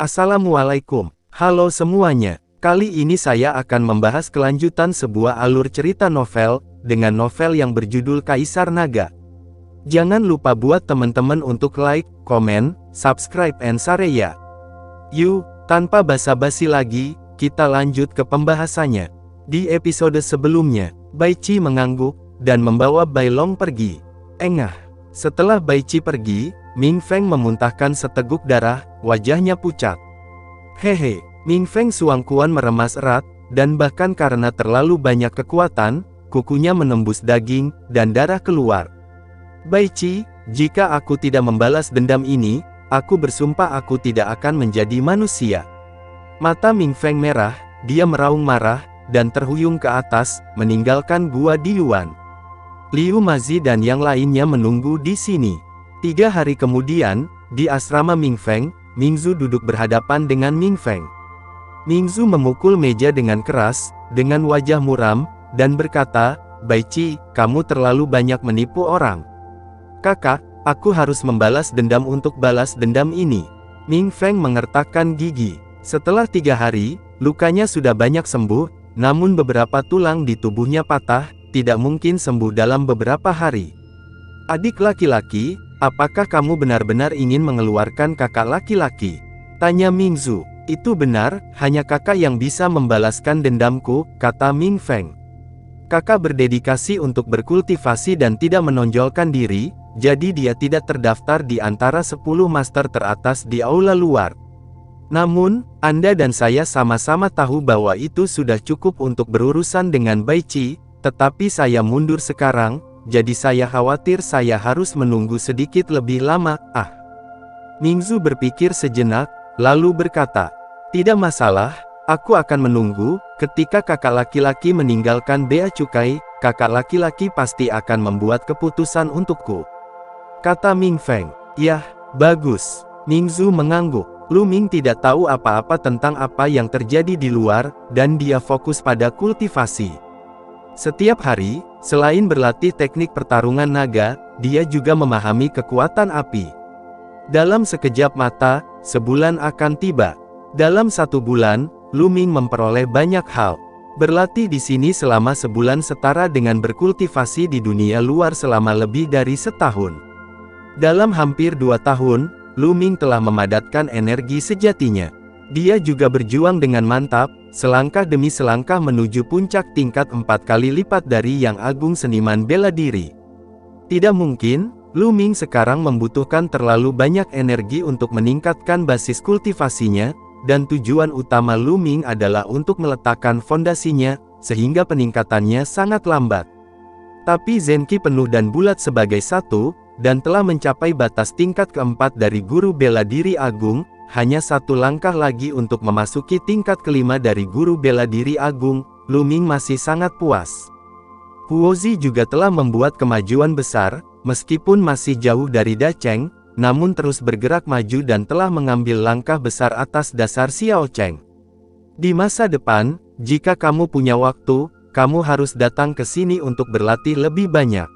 Assalamualaikum. Halo semuanya. Kali ini saya akan membahas kelanjutan sebuah alur cerita novel, dengan novel yang berjudul Kaisar Naga. Jangan lupa buat teman-teman untuk like, komen, subscribe and share ya. Yuk, tanpa basa-basi lagi, kita lanjut ke pembahasannya. Di episode sebelumnya, Bai Qi mengangguk, dan membawa Bai Long pergi. Engah. Setelah Bai Qi pergi, Ming Feng memuntahkan seteguk darah, wajahnya pucat. Hehe, Ming Feng Suangkuan meremas erat, dan bahkan karena terlalu banyak kekuatan, kukunya menembus daging, dan darah keluar. Bai Qi, jika aku tidak membalas dendam ini, aku bersumpah aku tidak akan menjadi manusia. Mata Ming Feng merah, dia meraung marah, dan terhuyung ke atas, meninggalkan gua di Yuan. Liu Mazi dan yang lainnya menunggu di sini. 3 hari kemudian, di asrama Ming Feng, Mingzu duduk berhadapan dengan Ming Feng. Mingzu memukul meja dengan keras, dengan wajah muram, dan berkata, Bai Qi, kamu terlalu banyak menipu orang. Kakak, aku harus membalas dendam untuk balas dendam ini. Ming Feng mengertakkan gigi. Setelah 3 hari, lukanya sudah banyak sembuh, namun beberapa tulang di tubuhnya patah, tidak mungkin sembuh dalam beberapa hari. Adik laki-laki, apakah kamu benar-benar ingin mengeluarkan kakak laki-laki? Tanya Mingzu. Itu benar, hanya kakak yang bisa membalaskan dendamku, kata Ming Feng. Kakak berdedikasi untuk berkultivasi dan tidak menonjolkan diri, jadi dia tidak terdaftar di antara 10 master teratas di aula luar. Namun, Anda dan saya sama-sama tahu bahwa itu sudah cukup untuk berurusan dengan Bai Qi, tetapi saya mundur sekarang, jadi saya khawatir saya harus menunggu sedikit lebih lama. Mingzu berpikir sejenak, lalu berkata, tidak masalah, aku akan menunggu. Ketika kakak laki-laki meninggalkan bea cukai, kakak laki-laki pasti akan membuat keputusan untukku. Kata Ming Feng. Yah, bagus. Mingzu mengangguk. Lu Ming tidak tahu apa-apa tentang apa yang terjadi di luar, dan dia fokus pada kultivasi. Setiap hari, selain berlatih teknik pertarungan naga, dia juga memahami kekuatan api. Dalam sekejap mata, sebulan akan tiba. Dalam 1 bulan, Lu Ming memperoleh banyak hal. Berlatih di sini selama sebulan setara dengan berkultivasi di dunia luar selama lebih dari setahun. Dalam hampir 2 tahun, Lu Ming telah memadatkan energi sejatinya. Dia juga berjuang dengan mantap, selangkah demi selangkah menuju puncak tingkat 4 kali lipat dari Yang Agung Seniman Bela Diri. Tidak mungkin, Lu Ming sekarang membutuhkan terlalu banyak energi untuk meningkatkan basis kultivasinya, dan tujuan utama Lu Ming adalah untuk meletakkan fondasinya, sehingga peningkatannya sangat lambat. Tapi Zenki penuh dan bulat sebagai satu, dan telah mencapai batas tingkat keempat dari Guru Bela Diri Agung. Hanya 1 langkah lagi untuk memasuki tingkat kelima dari Guru Bela Diri Agung. Lu Ming masih sangat puas. Huozi juga telah membuat kemajuan besar, meskipun masih jauh dari Da Cheng, namun terus bergerak maju dan telah mengambil langkah besar atas dasar Xiao Cheng. Di masa depan, jika kamu punya waktu, kamu harus datang ke sini untuk berlatih lebih banyak.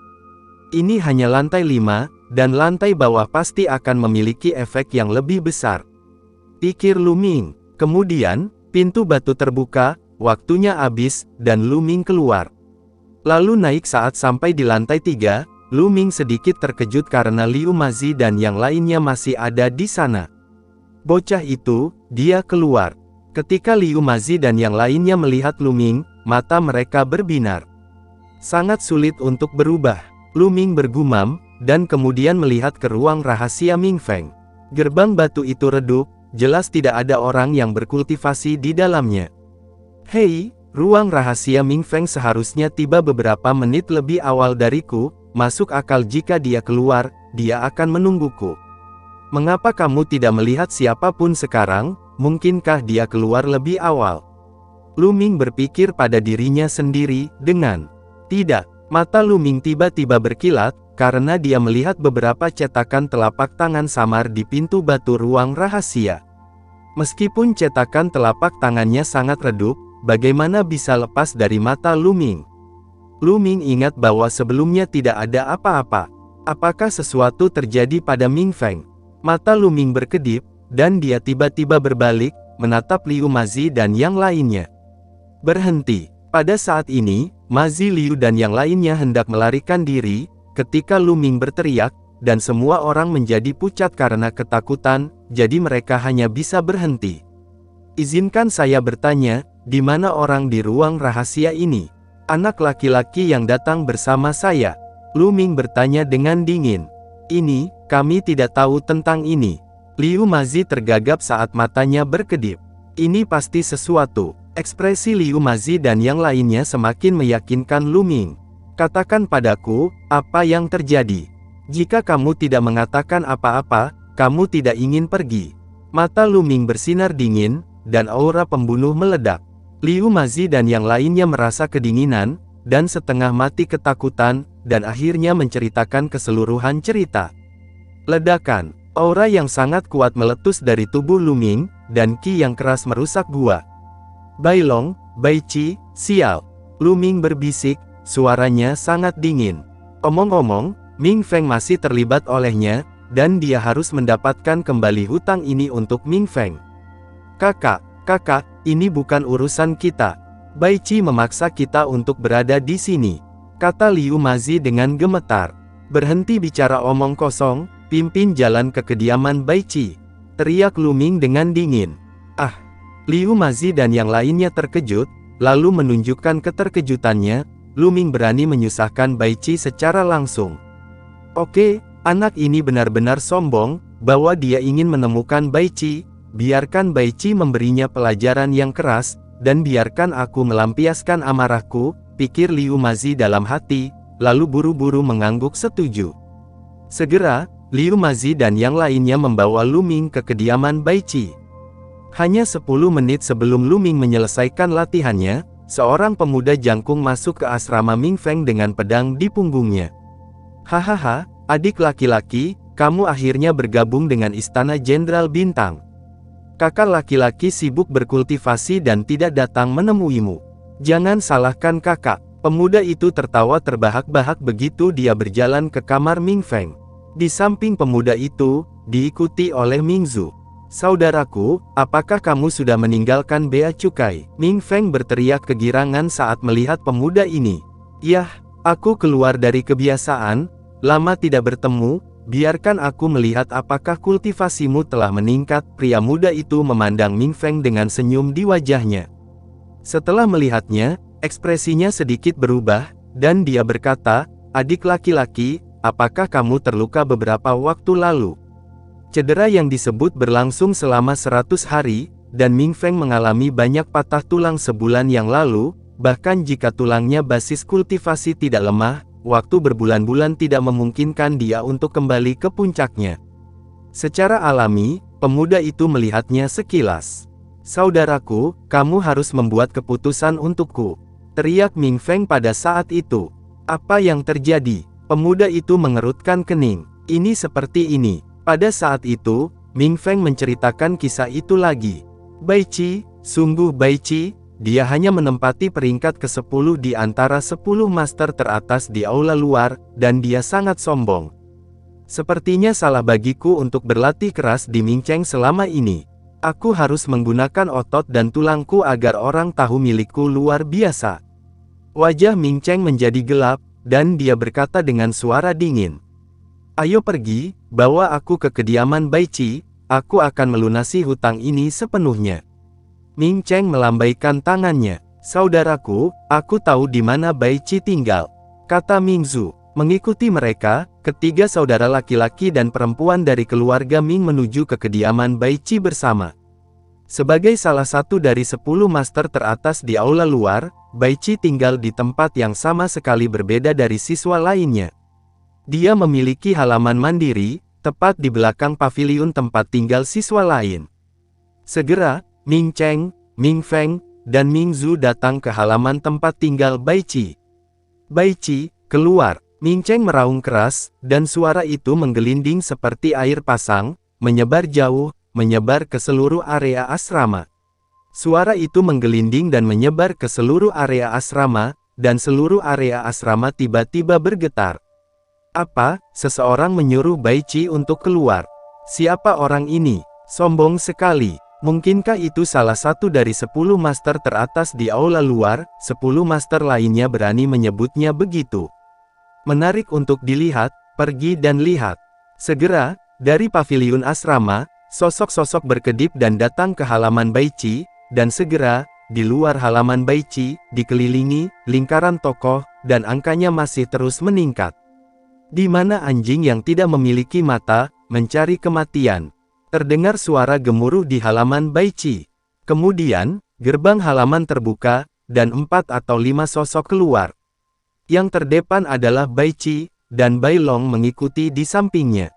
Ini hanya lantai 5, dan lantai bawah pasti akan memiliki efek yang lebih besar. Pikir Lu Ming. Kemudian, pintu batu terbuka, waktunya habis, dan Lu Ming keluar. Lalu naik saat sampai di lantai 3, Lu Ming sedikit terkejut karena Liu Mazi dan yang lainnya masih ada di sana. Bocah itu, dia keluar. Ketika Liu Mazi dan yang lainnya melihat Lu Ming, mata mereka berbinar. Sangat sulit untuk berubah. Lu Ming bergumam, dan kemudian melihat ke ruang rahasia Ming Feng. Gerbang batu itu redup. Jelas tidak ada orang yang berkultivasi di dalamnya. Hei, ruang rahasia Ming Feng seharusnya tiba beberapa menit lebih awal dariku, masuk akal jika dia keluar, dia akan menungguku. Mengapa kamu tidak melihat siapapun sekarang, mungkinkah dia keluar lebih awal? Lu Ming berpikir pada dirinya sendiri, dengan tidak. Mata Lu Ming tiba-tiba berkilat, karena dia melihat beberapa cetakan telapak tangan samar di pintu batu ruang rahasia. Meskipun cetakan telapak tangannya sangat redup, bagaimana bisa lepas dari mata Lu Ming? Lu Ming ingat bahwa sebelumnya tidak ada apa-apa. Apakah sesuatu terjadi pada Ming Feng? Mata Lu Ming berkedip, dan dia tiba-tiba berbalik, menatap Liu Mazi dan yang lainnya. Berhenti. Pada saat ini, Mazi, Liu dan yang lainnya hendak melarikan diri, ketika Lu Ming berteriak, dan semua orang menjadi pucat karena ketakutan, jadi mereka hanya bisa berhenti. Izinkan saya bertanya, di mana orang di ruang rahasia ini? Anak laki-laki yang datang bersama saya. Lu Ming bertanya dengan dingin. Ini, kami tidak tahu tentang ini. Liu Mazi tergagap saat matanya berkedip. Ini pasti sesuatu. Ekspresi Liu Mazi dan yang lainnya semakin meyakinkan Lu Ming. Katakan padaku, apa yang terjadi? Jika kamu tidak mengatakan apa-apa, kamu tidak ingin pergi. Mata Lu Ming bersinar dingin, dan aura pembunuh meledak. Liu Mazi dan yang lainnya merasa kedinginan, dan setengah mati ketakutan, dan akhirnya menceritakan keseluruhan cerita. Ledakan. Aura yang sangat kuat meletus dari tubuh Lu Ming, dan ki yang keras merusak gua. Bailong, Baici, sial. Lu Ming berbisik, suaranya sangat dingin. Omong-omong, Ming Feng masih terlibat olehnya, dan dia harus mendapatkan kembali hutang ini untuk Ming Feng. Kakak, ini bukan urusan kita. Baici memaksa kita untuk berada di sini, kata Liu Mazi dengan gemetar. Berhenti bicara omong kosong, pimpin jalan ke kediaman Baici, teriak Lu Ming dengan dingin. Ah! Liu Mazi dan yang lainnya terkejut, lalu menunjukkan keterkejutannya. Lu Ming berani menyusahkan Baici secara langsung. Oke, anak ini benar-benar sombong, bahwa dia ingin menemukan Baici. Biarkan Baici memberinya pelajaran yang keras, dan biarkan aku melampiaskan amarahku, pikir Liu Mazi dalam hati, lalu buru-buru mengangguk setuju. Segera, Liu Mazi dan yang lainnya membawa Lu Ming ke kediaman Baici. Hanya 10 menit sebelum Lu Ming menyelesaikan latihannya, seorang pemuda jangkung masuk ke asrama Ming Feng dengan pedang di punggungnya. Hahaha, adik laki-laki, kamu akhirnya bergabung dengan Istana Jenderal Bintang. Kakak laki-laki sibuk berkultivasi dan tidak datang menemuimu. Jangan salahkan kakak. Pemuda itu tertawa terbahak-bahak begitu dia berjalan ke kamar Ming Feng. Di samping pemuda itu, diikuti oleh Ming Zhu. Saudaraku, apakah kamu sudah meninggalkan bea cukai? Ming Feng berteriak kegirangan saat melihat pemuda ini. Yah, aku keluar dari kebiasaan, lama tidak bertemu, biarkan aku melihat apakah kultivasimu telah meningkat. Pria muda itu memandang Ming Feng dengan senyum di wajahnya. Setelah melihatnya, ekspresinya sedikit berubah, dan dia berkata, adik laki-laki, apakah kamu terluka beberapa waktu lalu? Cedera yang disebut berlangsung selama 100 hari, dan Ming Feng mengalami banyak patah tulang sebulan yang lalu, bahkan jika tulangnya basis kultivasi tidak lemah, waktu berbulan-bulan tidak memungkinkan dia untuk kembali ke puncaknya. Secara alami, pemuda itu melihatnya sekilas. Saudaraku, kamu harus membuat keputusan untukku, teriak Ming Feng pada saat itu. Apa yang terjadi? Pemuda itu mengerutkan kening. Ini seperti ini. Pada saat itu, Ming Feng menceritakan kisah itu lagi. Baici, sungguh Baici, dia hanya menempati peringkat ke-10 di antara 10 master teratas di aula luar, dan dia sangat sombong. Sepertinya salah bagiku untuk berlatih keras di Ming Cheng selama ini. Aku harus menggunakan otot dan tulangku agar orang tahu milikku luar biasa. Wajah Ming Cheng menjadi gelap, dan dia berkata dengan suara dingin. Ayo pergi, bawa aku ke kediaman Baici, aku akan melunasi hutang ini sepenuhnya. Ming Cheng melambaikan tangannya. Saudaraku, aku tahu di mana Baici tinggal, kata Ming Zhu. Mengikuti mereka, ketiga saudara laki-laki dan perempuan dari keluarga Ming menuju ke kediaman Baici bersama. Sebagai salah satu dari 10 master teratas di aula luar, Baici tinggal di tempat yang sama sekali berbeda dari siswa lainnya. Dia memiliki halaman mandiri, tepat di belakang paviliun tempat tinggal siswa lain. Segera, Ming Cheng, Ming Feng, dan Ming Zhu datang ke halaman tempat tinggal Baici. Baici, keluar! Ming Cheng meraung keras, dan suara itu menggelinding seperti air pasang, menyebar jauh, menyebar ke seluruh area asrama. Suara itu menggelinding dan menyebar ke seluruh area asrama, dan seluruh area asrama tiba-tiba bergetar. Apa? Seseorang menyuruh Baici untuk keluar. Siapa orang ini? Sombong sekali. Mungkinkah itu salah satu dari 10 master teratas di aula luar? 10 master lainnya berani menyebutnya begitu. Menarik untuk dilihat, pergi dan lihat. Segera, dari paviliun asrama, sosok-sosok berkedip dan datang ke halaman Baici, dan segera, di luar halaman Baici, dikelilingi lingkaran tokoh, dan angkanya masih terus meningkat. Di mana anjing yang tidak memiliki mata, mencari kematian. Terdengar suara gemuruh di halaman Baici. Kemudian, gerbang halaman terbuka, dan 4 atau 5 sosok keluar. Yang terdepan adalah Baici, dan Bailong mengikuti di sampingnya.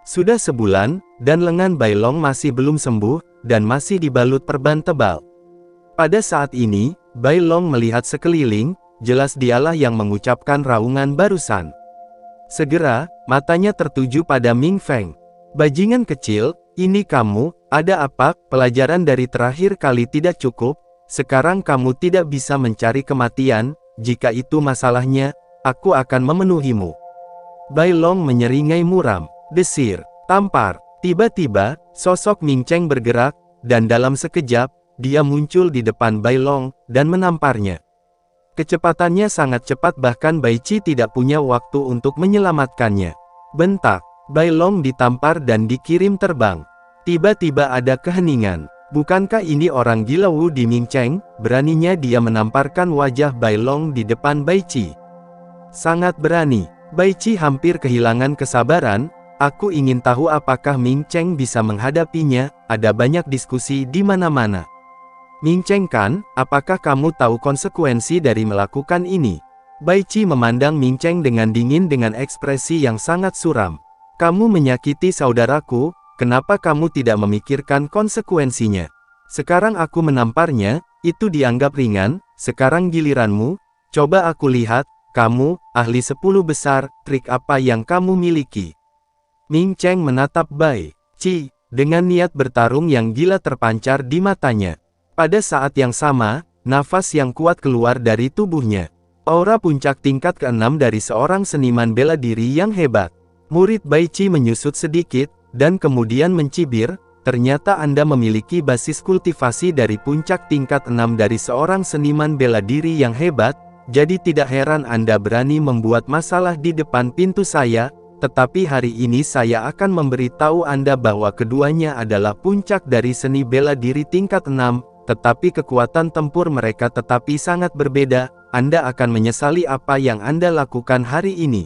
Sudah sebulan, dan lengan Bailong masih belum sembuh, dan masih dibalut perban tebal. Pada saat ini, Bailong melihat sekeliling, jelas dialah yang mengucapkan raungan barusan. Segera, matanya tertuju pada Ming Feng. Bajingan kecil, ini kamu, ada apa? Pelajaran dari terakhir kali tidak cukup, sekarang kamu tidak bisa mencari kematian, jika itu masalahnya, aku akan memenuhimu. Bailong menyeringai muram, desir, tampar. Tiba-tiba, sosok Ming Cheng bergerak, dan dalam sekejap, dia muncul di depan Bailong, dan menamparnya. Kecepatannya sangat cepat bahkan Baici tidak punya waktu untuk menyelamatkannya. Bentak. Bailong ditampar dan dikirim terbang. Tiba-tiba ada keheningan. Bukankah ini orang gila Wu di Ming Cheng? Beraninya dia menamparkan wajah Bailong di depan Baici. Sangat berani. Baici hampir kehilangan kesabaran. Aku ingin tahu apakah Ming Cheng bisa menghadapinya. Ada banyak diskusi di mana-mana. Ming Cheng kan, apakah kamu tahu konsekuensi dari melakukan ini? Baici memandang Ming Cheng dengan dingin dengan ekspresi yang sangat suram. Kamu menyakiti saudaraku, kenapa kamu tidak memikirkan konsekuensinya? Sekarang aku menamparnya, itu dianggap ringan, sekarang giliranmu, coba aku lihat, kamu, ahli 10 besar, trik apa yang kamu miliki? Ming Cheng menatap Baici, dengan niat bertarung yang gila terpancar di matanya. Pada saat yang sama, nafas yang kuat keluar dari tubuhnya. Aura puncak tingkat ke-6 dari seorang seniman bela diri yang hebat. Murid Baici menyusut sedikit, dan kemudian mencibir, ternyata Anda memiliki basis kultivasi dari puncak tingkat 6 dari seorang seniman bela diri yang hebat, jadi tidak heran Anda berani membuat masalah di depan pintu saya, tetapi hari ini saya akan memberitahu Anda bahwa keduanya adalah puncak dari seni bela diri tingkat 6, tetapi kekuatan tempur mereka tetapi sangat berbeda, Anda akan menyesali apa yang Anda lakukan hari ini.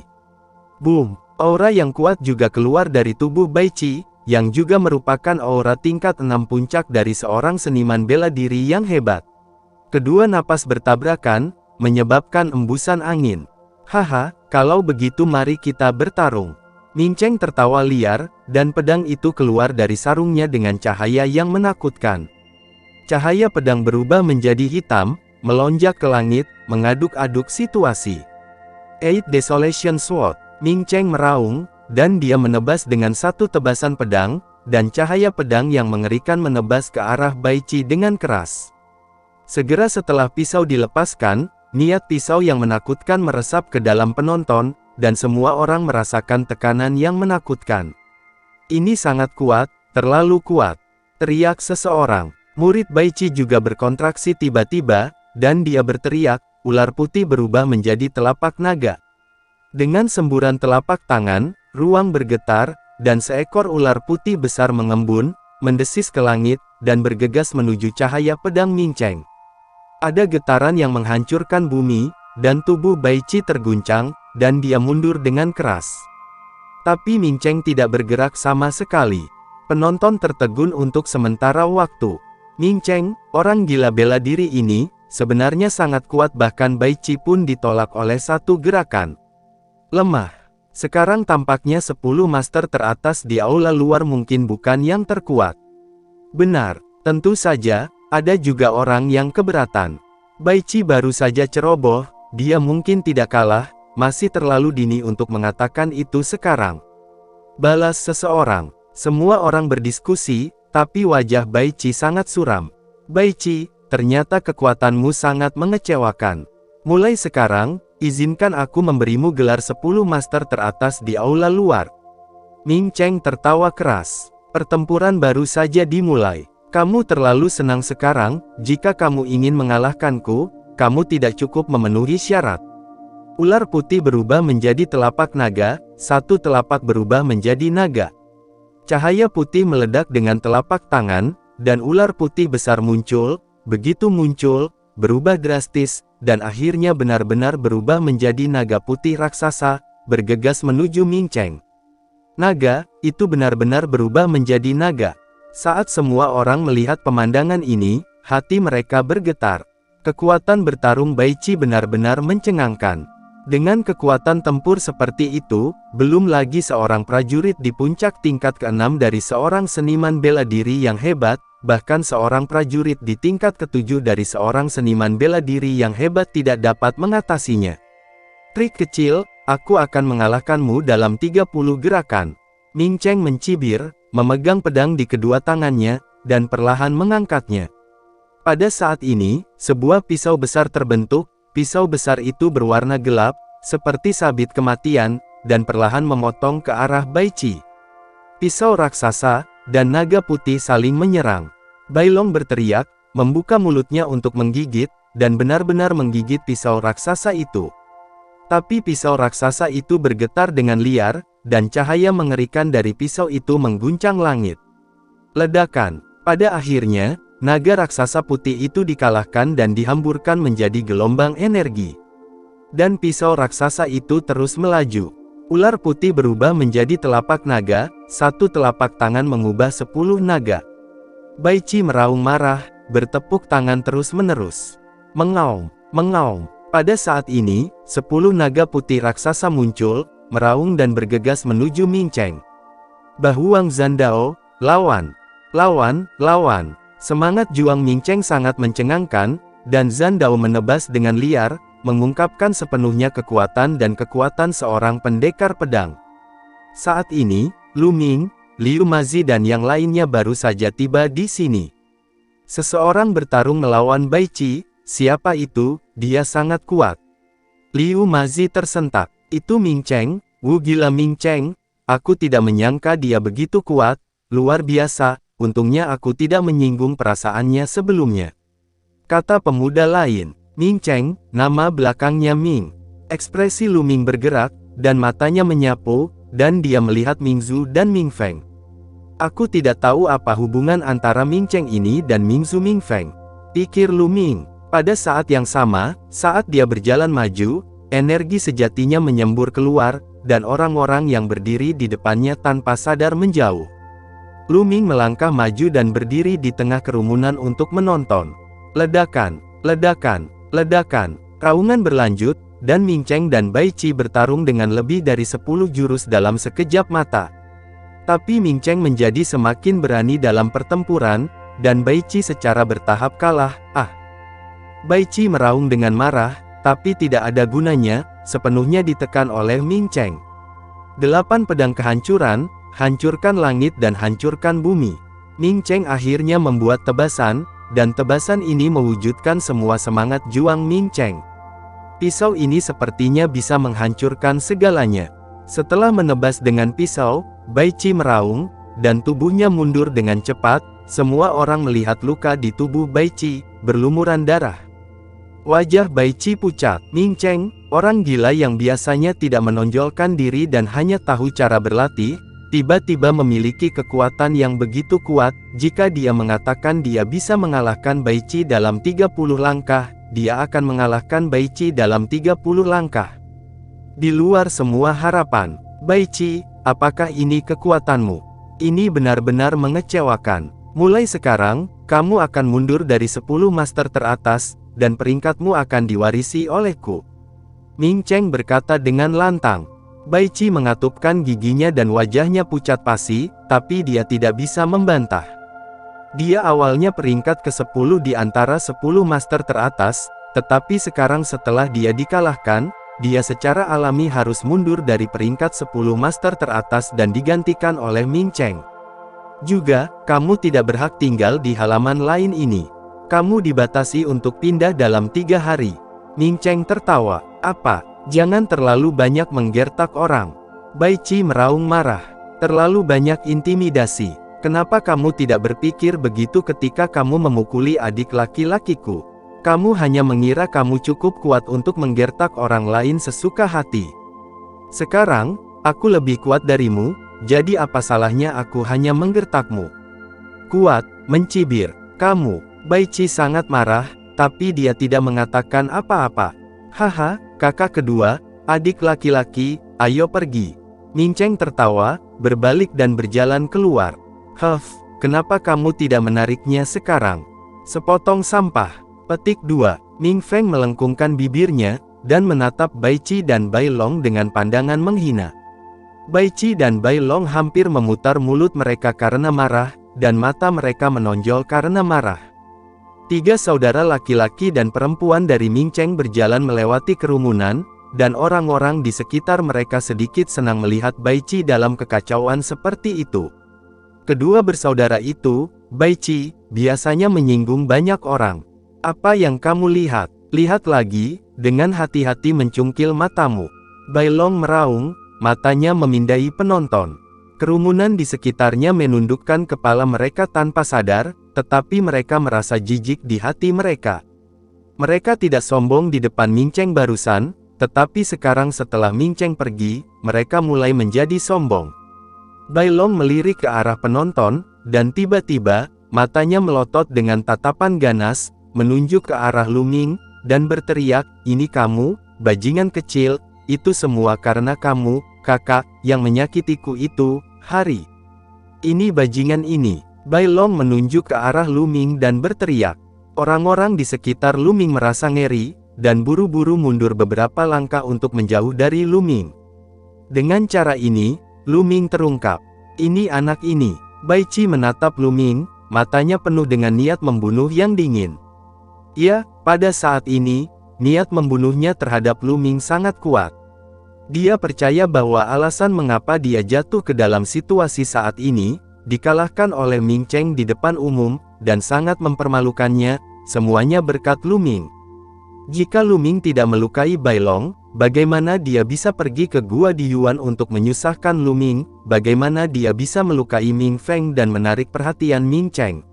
Boom! Aura yang kuat juga keluar dari tubuh Baici, yang juga merupakan aura tingkat 6 puncak dari seorang seniman bela diri yang hebat. Kedua napas bertabrakan, menyebabkan embusan angin. Haha, kalau begitu mari kita bertarung. Ming Cheng tertawa liar, dan pedang itu keluar dari sarungnya dengan cahaya yang menakutkan. Cahaya pedang berubah menjadi hitam, melonjak ke langit, mengaduk-aduk situasi. Eight Desolation Sword. Ming Cheng meraung, dan dia menebas dengan satu tebasan pedang, dan cahaya pedang yang mengerikan menebas ke arah Baici dengan keras. Segera setelah pisau dilepaskan, niat pisau yang menakutkan meresap ke dalam penonton, dan semua orang merasakan tekanan yang menakutkan. Ini sangat kuat, terlalu kuat, teriak seseorang. Murid Baici juga berkontraksi tiba-tiba, dan dia berteriak, ular putih berubah menjadi telapak naga. Dengan semburan telapak tangan, ruang bergetar, dan seekor ular putih besar mengembun, mendesis ke langit, dan bergegas menuju cahaya pedang Ming Cheng. Ada getaran yang menghancurkan bumi, dan tubuh Baici terguncang, dan dia mundur dengan keras. Tapi Ming Cheng tidak bergerak sama sekali. Penonton tertegun untuk sementara waktu. Ming Cheng, orang gila bela diri ini, sebenarnya sangat kuat bahkan Baici pun ditolak oleh satu gerakan. Lemah. Sekarang tampaknya 10 master teratas di aula luar mungkin bukan yang terkuat. Benar, tentu saja, ada juga orang yang keberatan. Baici baru saja ceroboh, dia mungkin tidak kalah, masih terlalu dini untuk mengatakan itu sekarang. Balas seseorang. Semua orang berdiskusi, tapi wajah Baici sangat suram. Baici, ternyata kekuatanmu sangat mengecewakan. Mulai sekarang, izinkan aku memberimu gelar 10 master teratas di aula luar. Ming Cheng tertawa keras. Pertempuran baru saja dimulai. Kamu terlalu senang sekarang, jika kamu ingin mengalahkanku, kamu tidak cukup memenuhi syarat. Ular putih berubah menjadi telapak naga, satu telapak berubah menjadi naga. Cahaya putih meledak dengan telapak tangan, dan ular putih besar muncul, begitu muncul, berubah drastis, dan akhirnya benar-benar berubah menjadi naga putih raksasa, bergegas menuju Ming Cheng. Naga, itu benar-benar berubah menjadi naga. Saat semua orang melihat pemandangan ini, hati mereka bergetar. Kekuatan bertarung Bai Qi benar-benar mencengangkan. Dengan kekuatan tempur seperti itu, belum lagi seorang prajurit di puncak tingkat ke-6 dari seorang seniman bela diri yang hebat, bahkan seorang prajurit di tingkat ke-7 dari seorang seniman bela diri yang hebat tidak dapat mengatasinya. Trik kecil, aku akan mengalahkanmu dalam 30 gerakan. Ming Cheng mencibir, memegang pedang di kedua tangannya, dan perlahan mengangkatnya. Pada saat ini, sebuah pisau besar terbentuk. Pisau besar itu berwarna gelap, seperti sabit kematian, dan perlahan memotong ke arah Bai Qi. Pisau raksasa dan naga putih saling menyerang. Bai Long berteriak, membuka mulutnya untuk menggigit, dan benar-benar menggigit pisau raksasa itu. Tapi pisau raksasa itu bergetar dengan liar, dan cahaya mengerikan dari pisau itu mengguncang langit. Ledakan. Pada akhirnya, naga raksasa putih itu dikalahkan dan dihamburkan menjadi gelombang energi. Dan pisau raksasa itu terus melaju. Ular putih berubah menjadi telapak naga, satu telapak tangan mengubah 10 naga. Bai Qi meraung marah, bertepuk tangan terus-menerus. Mengaum, mengaum. Pada saat ini, 10 naga putih raksasa muncul, meraung dan bergegas menuju Ming Cheng. Bahu Wang Zandao, lawan, lawan, lawan. Semangat juang Ming Cheng sangat mencengangkan, dan Zandao menebas dengan liar, mengungkapkan sepenuhnya kekuatan dan kekuatan seorang pendekar pedang. Saat ini, Lu Ming, Liu Mazi dan yang lainnya baru saja tiba di sini. Seseorang bertarung melawan Bai Qi, siapa itu? Dia sangat kuat. Liu Mazi tersentak. Itu Ming Cheng, gila Ming Cheng, aku tidak menyangka dia begitu kuat, luar biasa. Untungnya aku tidak menyinggung perasaannya sebelumnya. Kata pemuda lain. Ming Cheng, nama belakangnya Ming. Ekspresi Lu Ming bergerak, dan matanya menyapu, dan dia melihat Ming Zhu dan Ming Feng. Aku tidak tahu apa hubungan antara Ming Cheng ini dan Ming Zhu Ming Feng, pikir Lu Ming. Pada saat yang sama, saat dia berjalan maju, energi sejatinya menyembur keluar, dan orang-orang yang berdiri di depannya tanpa sadar menjauh. Lu Ming melangkah maju dan berdiri di tengah kerumunan untuk menonton. Ledakan, ledakan, ledakan. Raungan berlanjut, dan Ming Cheng dan Bai Qi bertarung dengan lebih dari 10 jurus dalam sekejap mata. Tapi Ming Cheng menjadi semakin berani dalam pertempuran, dan Bai Qi secara bertahap kalah. Bai Qi meraung dengan marah, tapi tidak ada gunanya, sepenuhnya ditekan oleh Ming Cheng. 8 pedang kehancuran, hancurkan langit dan hancurkan bumi. Ming Cheng akhirnya membuat tebasan, dan tebasan ini mewujudkan semua semangat juang Ming Cheng. Pisau ini sepertinya bisa menghancurkan segalanya. Setelah menebas dengan pisau, Bai Qi meraung, dan tubuhnya mundur dengan cepat. Semua orang melihat luka di tubuh Bai Qi, berlumuran darah. Wajah Bai Qi pucat. Ming Cheng, orang gila yang biasanya tidak menonjolkan diri dan hanya tahu cara berlatih, tiba-tiba memiliki kekuatan yang begitu kuat. Jika dia mengatakan dia bisa mengalahkan Bai Qi dalam 30 langkah, dia akan mengalahkan Bai Qi dalam 30 langkah. Di luar semua harapan. Bai Qi, apakah ini kekuatanmu? Ini benar-benar mengecewakan. Mulai sekarang, kamu akan mundur dari 10 master teratas, dan peringkatmu akan diwarisi olehku. Ming Cheng berkata dengan lantang. Bai Qi mengatupkan giginya dan wajahnya pucat pasi, tapi dia tidak bisa membantah. Dia awalnya peringkat ke-10 di antara 10 master teratas, tetapi sekarang setelah dia dikalahkan, dia secara alami harus mundur dari peringkat 10 master teratas dan digantikan oleh Ming Cheng. Juga, kamu tidak berhak tinggal di halaman lain ini. Kamu dibatasi untuk pindah dalam 3 hari. Ming Cheng tertawa. Apa? Jangan terlalu banyak menggertak orang. Bai Qi meraung marah. Terlalu banyak intimidasi. Kenapa kamu tidak berpikir begitu ketika kamu memukuli adik laki-lakiku? Kamu hanya mengira kamu cukup kuat untuk menggertak orang lain sesuka hati. Sekarang, aku lebih kuat darimu, jadi apa salahnya aku hanya menggertakmu? Kuat, mencibir. Kamu, Baici sangat marah, tapi dia tidak mengatakan apa-apa. Haha, kakak kedua, adik laki-laki, ayo pergi. Ming Cheng tertawa, berbalik dan berjalan keluar. Kenapa kamu tidak menariknya sekarang? Sepotong sampah. Petik 2. Ming Feng melengkungkan bibirnya, dan menatap Baici dan Bai Long dengan pandangan menghina. Baici dan Bai Long hampir memutar mulut mereka karena marah, dan mata mereka menonjol karena marah. 3 saudara laki-laki dan perempuan dari Ming Cheng berjalan melewati kerumunan, dan orang-orang di sekitar mereka sedikit senang melihat Baici dalam kekacauan seperti itu. Kedua bersaudara itu, Baici, biasanya menyinggung banyak orang. Apa yang kamu lihat? Lihat lagi, dengan hati-hati mencungkil matamu. Bai Long meraung, matanya memindai penonton. Kerumunan di sekitarnya menundukkan kepala mereka tanpa sadar, tetapi mereka merasa jijik di hati mereka. Mereka tidak sombong di depan Ming Cheng barusan, tetapi sekarang setelah Ming Cheng pergi, mereka mulai menjadi sombong. Bai Long melirik ke arah penonton, dan tiba-tiba, matanya melotot dengan tatapan ganas, menunjuk ke arah Lu Ming, dan berteriak, "Ini kamu, bajingan kecil, itu semua karena kamu, kakak, yang menyakitiku itu, Hari. Ini bajingan ini." Bai Long menunjuk ke arah Lu Ming dan berteriak. Orang-orang di sekitar Lu Ming merasa ngeri, dan buru-buru mundur beberapa langkah untuk menjauh dari Lu Ming. Dengan cara ini, Lu Ming terungkap. Ini anak ini. Baici menatap Lu Ming, matanya penuh dengan niat membunuh yang dingin. Ya, pada saat ini, niat membunuhnya terhadap Lu Ming sangat kuat. Dia percaya bahwa alasan mengapa dia jatuh ke dalam situasi saat ini, dikalahkan oleh Ming Cheng di depan umum, dan sangat mempermalukannya, semuanya berkat Lu Ming. Jika Lu Ming tidak melukai Bai Long, bagaimana dia bisa pergi ke Gua di Yuan untuk menyusahkan Lu Ming? Bagaimana dia bisa melukai Ming Feng dan menarik perhatian Ming Cheng?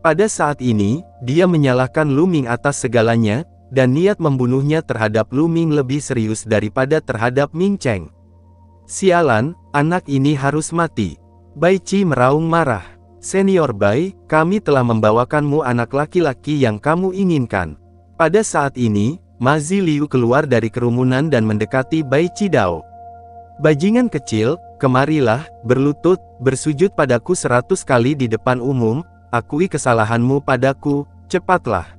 Pada saat ini, dia menyalahkan Lu Ming atas segalanya, dan niat membunuhnya terhadap Lu Ming lebih serius daripada terhadap Ming Cheng. Sialan, anak ini harus mati. Baici meraung marah. Senior Bai, kami telah membawakanmu anak laki-laki yang kamu inginkan. Pada saat ini, Ma Ziliu keluar dari kerumunan dan mendekati Baici Dao. Bajingan kecil, kemarilah, berlutut, bersujud padaku 100 kali di depan umum, akui kesalahanmu padaku, cepatlah.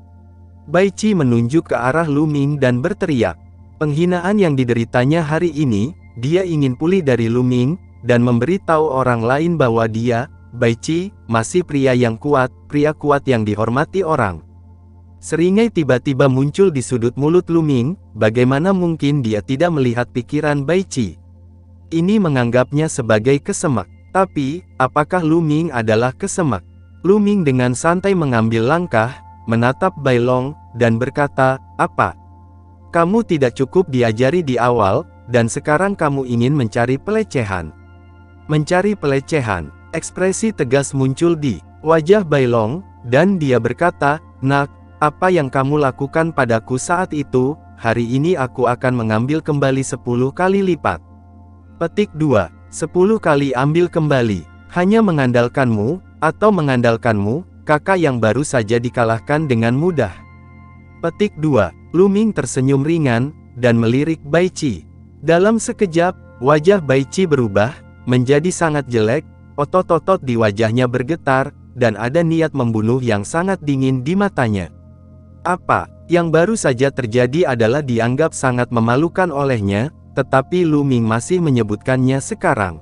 Baici menunjuk ke arah Lu Ming dan berteriak. Penghinaan yang dideritanya hari ini, dia ingin pulih dari Lu Ming, dan memberitahu orang lain bahwa dia, Baici, masih pria yang kuat, pria kuat yang dihormati orang. Seringai tiba-tiba muncul di sudut mulut Lu Ming, bagaimana mungkin dia tidak melihat pikiran Baici? Ini menganggapnya sebagai kesemak. Tapi, apakah Lu Ming adalah kesemak? Lu Ming dengan santai mengambil langkah, menatap Bai Long, dan berkata, "Apa? Kamu tidak cukup diajari di awal, dan sekarang kamu ingin mencari pelecehan." Mencari pelecehan. Ekspresi tegas muncul di wajah Bai Long, dan dia berkata, "Nak, apa yang kamu lakukan padaku saat itu, hari ini aku akan mengambil kembali 10 kali lipat." Petik 2. 10 kali ambil kembali. Hanya mengandalkanmu, atau mengandalkanmu, kakak yang baru saja dikalahkan dengan mudah. Petik 2. Lu Ming tersenyum ringan, dan melirik Baici. Dalam sekejap, wajah Baici berubah, menjadi sangat jelek, otot-otot di wajahnya bergetar, dan ada niat membunuh yang sangat dingin di matanya. Apa yang baru saja terjadi adalah dianggap sangat memalukan olehnya, tetapi Lu Ming masih menyebutkannya sekarang.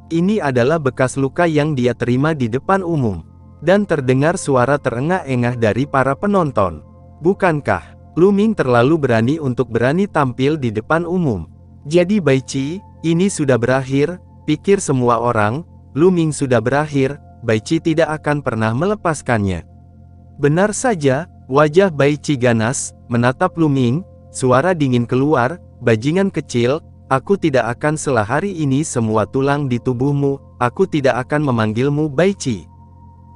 Ini adalah bekas luka yang dia terima di depan umum. Dan terdengar suara terengah-engah dari para penonton. Bukankah Lu Ming terlalu berani untuk berani tampil di depan umum? Jadi Baici, ini sudah berakhir, pikir semua orang, Lu Ming sudah berakhir, Baici tidak akan pernah melepaskannya. Benar saja, wajah Baici ganas, menatap Lu Ming, suara dingin keluar, "Bajingan kecil, aku tidak akan sela hari ini semua tulang di tubuhmu, aku tidak akan memanggilmu Baici.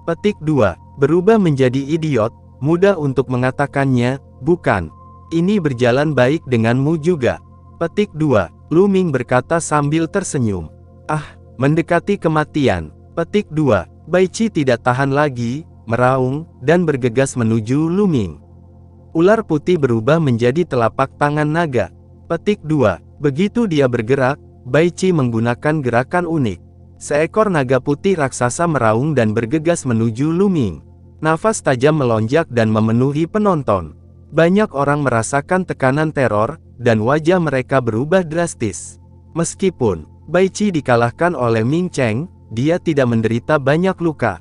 Petik 2. Berubah menjadi idiot, mudah untuk mengatakannya, bukan. Ini berjalan baik denganmu juga. Petik 2. Lu Ming berkata sambil tersenyum. Ah, mendekati kematian. Petik 2. Baici tidak tahan lagi, meraung, dan bergegas menuju Lu Ming. Ular putih berubah menjadi telapak tangan naga. Petik 2. Begitu dia bergerak, Baici menggunakan gerakan unik. Seekor naga putih raksasa meraung dan bergegas menuju Lu Ming. Nafas tajam melonjak dan memenuhi penonton. Banyak orang merasakan tekanan teror, dan wajah mereka berubah drastis. Meskipun Baici dikalahkan oleh Ming Cheng, dia tidak menderita banyak luka.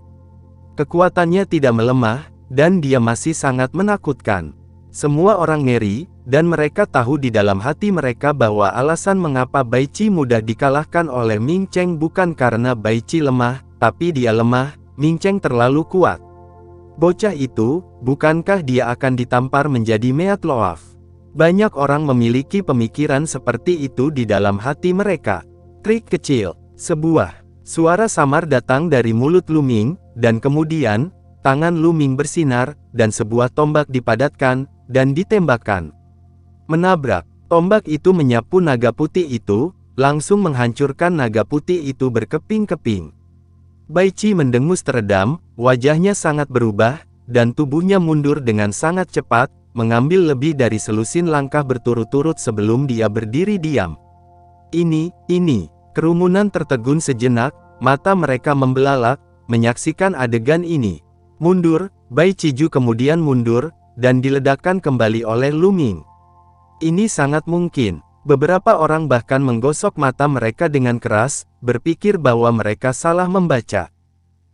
Kekuatannya tidak melemah, dan dia masih sangat menakutkan. Semua orang ngeri, dan mereka tahu di dalam hati mereka bahwa alasan mengapa Baici mudah dikalahkan oleh Ming Cheng bukan karena Baici lemah, tapi dia lemah, Ming Cheng terlalu kuat. Bocah itu, bukankah dia akan ditampar menjadi Meat Loaf? Banyak orang memiliki pemikiran seperti itu di dalam hati mereka. Trik kecil, sebuah suara samar datang dari mulut Lu Ming, dan kemudian, tangan Lu Ming bersinar, dan sebuah tombak dipadatkan, dan ditembakkan. Menabrak, tombak itu menyapu naga putih itu, langsung menghancurkan naga putih itu berkeping-keping. Baici mendengus teredam, wajahnya sangat berubah, dan tubuhnya mundur dengan sangat cepat, mengambil lebih dari selusin langkah berturut-turut sebelum dia berdiri diam. Ini, kerumunan tertegun sejenak, mata mereka membelalak, menyaksikan adegan ini. Mundur, Baici Ju kemudian mundur, dan diledakkan kembali oleh Lu Ming. Ini sangat mungkin. Beberapa orang bahkan menggosok mata mereka dengan keras, berpikir bahwa mereka salah membaca.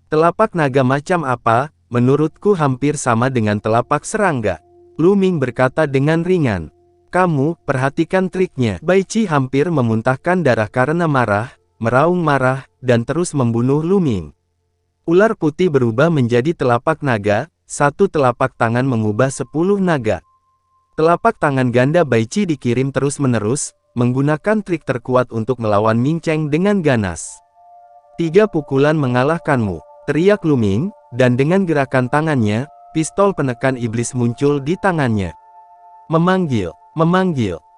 Telapak naga macam apa, menurutku hampir sama dengan telapak serangga. Lu Ming berkata dengan ringan. Kamu, perhatikan triknya. Baici hampir memuntahkan darah karena marah, meraung marah, dan terus membunuh Lu Ming. Ular putih berubah menjadi telapak naga, satu telapak tangan mengubah 10 naga. Telapak tangan ganda Baici dikirim terus-menerus, menggunakan trik terkuat untuk melawan Ming Cheng dengan ganas. 3 pukulan mengalahkanmu, teriak Lu Ming, dan dengan gerakan tangannya, pistol penekan iblis muncul di tangannya. Memanggil,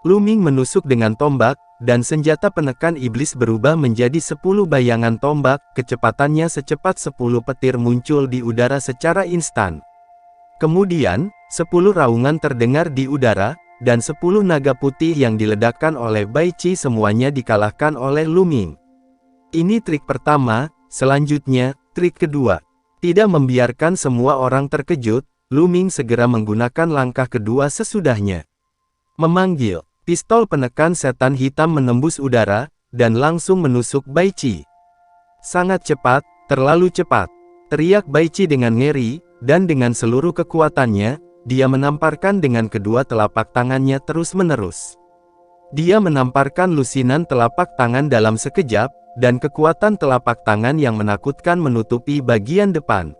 Lu Ming menusuk dengan tombak, dan senjata penekan iblis berubah menjadi 10 bayangan tombak, kecepatannya secepat 10 petir muncul di udara secara instan. Kemudian, 10 raungan terdengar di udara, dan 10 naga putih yang diledakkan oleh Baici semuanya dikalahkan oleh Lu Ming. Ini trik pertama, selanjutnya, trik kedua. Tidak membiarkan semua orang terkejut, Lu Ming segera menggunakan langkah kedua sesudahnya. Memanggil, pistol penekan setan hitam menembus udara, dan langsung menusuk Baici. Sangat cepat, terlalu cepat, teriak Baici dengan ngeri, dan dengan seluruh kekuatannya, dia menamparkan dengan kedua telapak tangannya terus-menerus. Dia menamparkan lusinan telapak tangan dalam sekejap, dan kekuatan telapak tangan yang menakutkan menutupi bagian depan.